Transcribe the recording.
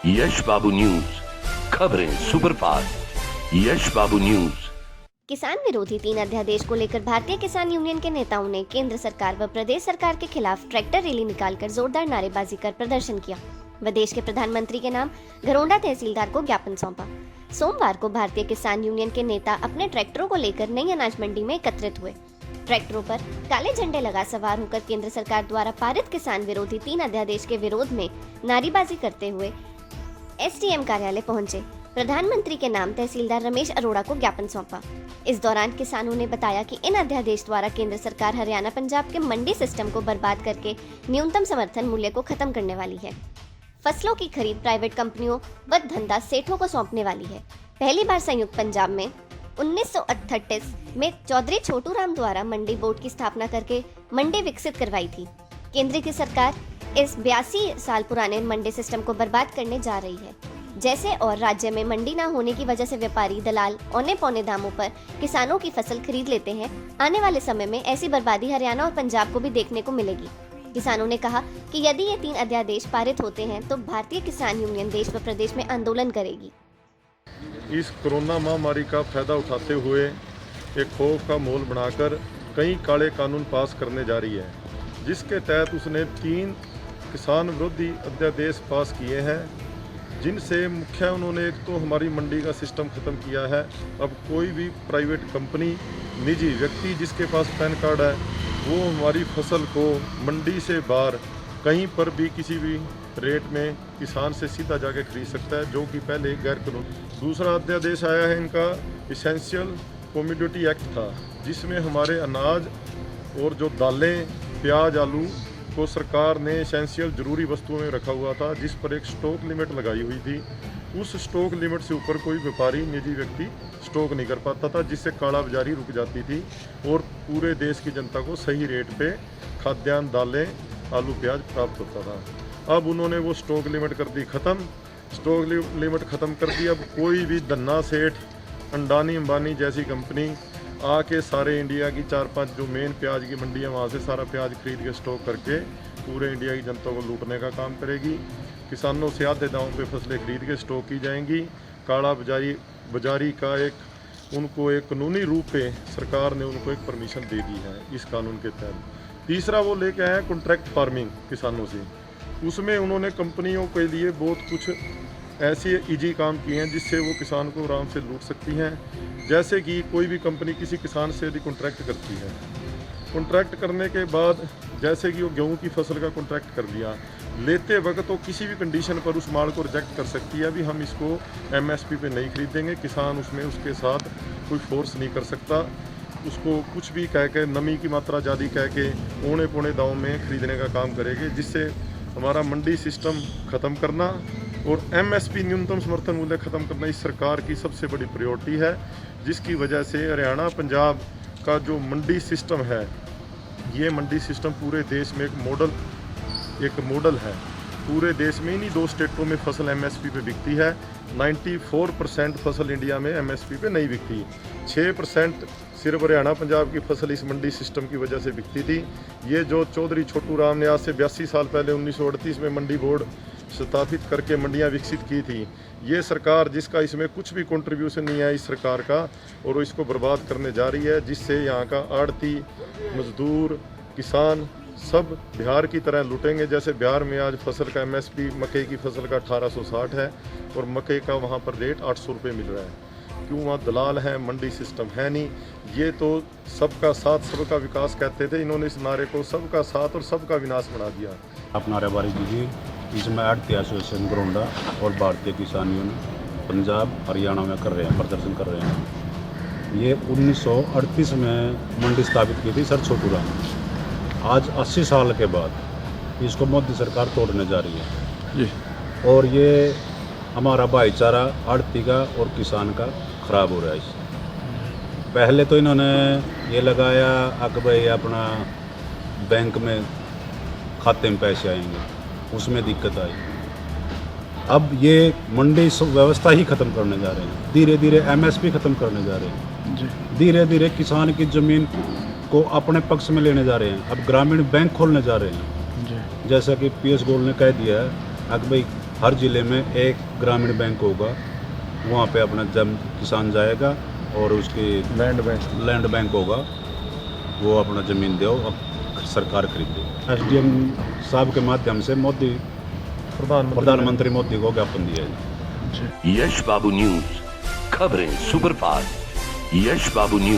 यश बाबू news, खबरें superfast. यश बाबू news. किसान विरोधी 3 अध्यादेश को लेकर भारतीय किसान यूनियन के नेताओं ने केंद्र सरकार व प्रदेश सरकार के खिलाफ ट्रैक्टर रैली निकालकर जोरदार नारेबाजी कर प्रदर्शन किया व देश के प्रधानमंत्री के नाम घरोंडा तहसीलदार को ज्ञापन सौंपा। सोमवार को भारतीय किसान यूनियन के नेता अपने ट्रैक्टरों को लेकर नई अनाज मंडी में एकत्रित हुए। ट्रैक्टरों पर काले झंडे लगा सवार होकर केंद्र सरकार द्वारा पारित किसान विरोधी 3 अध्यादेश के विरोध में नारेबाजी करते हुए एसडीएम कार्यालय पहुंचे। प्रधानमंत्री के नाम तहसीलदार रमेश अरोड़ा को ज्ञापन सौंपा। इस दौरान किसानों ने बताया कि इन अध्यादेश द्वारा केंद्र सरकार हरियाणा पंजाब के मंडी सिस्टम को बर्बाद करके न्यूनतम समर्थन मूल्य को खत्म करने वाली है। फसलों की खरीद प्राइवेट कंपनियों व धंधा सेठों को सौंपने वाली है। पहली बार संयुक्त पंजाब में 1938 में चौधरी छोटू राम द्वारा मंडी बोर्ड की स्थापना करके मंडी विकसित करवाई थी। केंद्र की सरकार इस 82 साल पुराने मंडी सिस्टम को बर्बाद करने जा रही है। जैसे और राज्य में मंडी न होने की वजह से व्यापारी दलाल औने पौने दामों पर किसानों की फसल खरीद लेते हैं। आने वाले समय में ऐसी बर्बादी हरियाणा और पंजाब को भी देखने को मिलेगी। किसानों ने कहा कि यदि ये 3 अध्यादेश पारित होते हैं तो भारतीय किसान यूनियन देश व प्रदेश में आंदोलन करेगी। इस कोरोना महामारी का फायदा उठाते हुए एक खौफ का माहौल बनाकर कई काले कानून पास करने जा रही है, जिसके तहत उसने 3 किसान विरोधी अध्यादेश पास किए हैं, जिनसे मुख्य उन्होंने एक तो हमारी मंडी का सिस्टम ख़त्म किया है। अब कोई भी प्राइवेट कंपनी, निजी व्यक्ति जिसके पास पैन कार्ड है वो हमारी फसल को मंडी से बाहर कहीं पर भी किसी भी रेट में किसान से सीधा जाके खरीद सकता है, जो कि पहले गैर कानूनी। दूसरा अध्यादेश आया है इनका इसेंशियल कमोडिटी एक्ट था, जिसमें हमारे अनाज और जो दालें, प्याज, आलू को सरकार ने एसेंशियल जरूरी वस्तुओं में रखा हुआ था, जिस पर एक स्टॉक लिमिट लगाई हुई थी। उस स्टॉक लिमिट से ऊपर कोई व्यापारी, निजी व्यक्ति स्टॉक नहीं कर पाता था, जिससे काला बाजारी रुक जाती थी और पूरे देश की जनता को सही रेट पे खाद्यान्न, दालें, आलू, प्याज प्राप्त होता था। अब उन्होंने वो स्टॉक लिमिट कर दी ख़त्म। स्टॉक लिमिट ख़त्म कर दी। अब कोई भी धन्ना सेठ, अंडानी अंबानी जैसी कंपनी आके सारे इंडिया की 4-5 जो मेन प्याज की मंडी है वहाँ से सारा प्याज खरीद के स्टॉक करके पूरे इंडिया की जनता को लूटने का काम करेगी। किसानों से आधे दामों पे फसलें खरीद के स्टॉक की जाएंगी। काला बाजारी का उनको एक कानूनी रूप पे सरकार ने उनको एक परमिशन दे दी है इस कानून के तहत। तीसरा वो लेके आए हैं कॉन्ट्रैक्ट फार्मिंग किसानों से। उसमें उन्होंने कंपनियों के लिए बहुत कुछ ऐसे इजी काम किए हैं जिससे वो किसान को आराम से लूट सकती हैं। जैसे कि कोई भी कंपनी किसी किसान से यदि कॉन्ट्रैक्ट करती है, कॉन्ट्रैक्ट करने के बाद जैसे कि वो गेहूं की फसल का कॉन्ट्रैक्ट कर लिया, लेते वक्त वो किसी भी कंडीशन पर उस माल को रिजेक्ट कर सकती है। अभी हम इसको एमएसपी पे नहीं खरीदेंगे। किसान उसमें उसके साथ कोई फोर्स नहीं कर सकता। उसको कुछ भी कह के, नमी की मात्रा ज़्यादा कह के औने पौने दामों में खरीदने का काम करेंगे, जिससे हमारा मंडी सिस्टम ख़त्म करना और एमएसपी न्यूनतम समर्थन मूल्य ख़त्म करना इस सरकार की सबसे बड़ी प्रायोरिटी है, जिसकी वजह से हरियाणा पंजाब का जो मंडी सिस्टम है, ये मंडी सिस्टम पूरे देश में एक मॉडल है। पूरे देश में इन्हीं 2 स्टेटों में फसल एमएसपी पे बिकती है। 94% फसल इंडिया में एमएसपी पे नहीं बिकती। 6% सिर्फ हरियाणा पंजाब की फसल इस मंडी सिस्टम की वजह से बिकती थी। ये जो चौधरी छोटू राम ने आज से 82 साल पहले 1938 में मंडी बोर्ड स्थापित करके मंडियां विकसित की थी, ये सरकार जिसका इसमें कुछ भी कंट्रीब्यूशन नहीं है इस सरकार का, और वो इसको बर्बाद करने जा रही है, जिससे यहाँ का आड़ती, मजदूर, किसान सब बिहार की तरह लूटेंगे। जैसे बिहार में आज फसल का एमएसपी मकई की फसल का 1860 है और मकई का वहाँ पर रेट 800 रुपये मिल रहा है। क्यों? वहाँ दलाल है, मंडी सिस्टम है नहीं। ये तो सबका साथ सबका विकास कहते थे, इन्होंने इस नारे को सबका साथ और सबका विनाश बना दिया। आप नारेबाजी कीजिए। इसमें आढ़ती एसोसिएशन घरोंडा और भारतीय किसान यूनियन पंजाब हरियाणा में कर रहे हैं, प्रदर्शन कर रहे हैं। ये 1938 में मंडी स्थापित की थी सर छोटू राम। आज 80 साल के बाद इसको मोदी सरकार तोड़ने जा रही है जी। और ये हमारा भाईचारा आढ़ती का और किसान का ख़राब हो रहा है इससे। पहले तो इन्होंने ये लगाया कि भाई अपना बैंक में खाते में पैसे आएंगे, उसमें दिक्कत आई। अब ये मंडी व्यवस्था ही ख़त्म करने जा रहे हैं। धीरे धीरे एमएसपी ख़त्म करने जा रहे हैं। धीरे धीरे किसान की ज़मीन को अपने पक्ष में लेने जा रहे हैं। अब ग्रामीण बैंक खोलने जा रहे हैं। जैसा कि पीएस गोयल ने कह दिया है कि भाई हर ज़िले में एक ग्रामीण बैंक होगा, वहाँ पे अपना जब किसान जाएगा और उसकी लैंड बैंक होगा, वो अपना ज़मीन दो, अब सरकार खरीदे। SDM साहब के माध्यम से मोदी प्रधानमंत्री मोदी को ज्ञापन दिया है। यश बाबू न्यूज, खबरें सुपरफास्ट। यश बाबू न्यूज।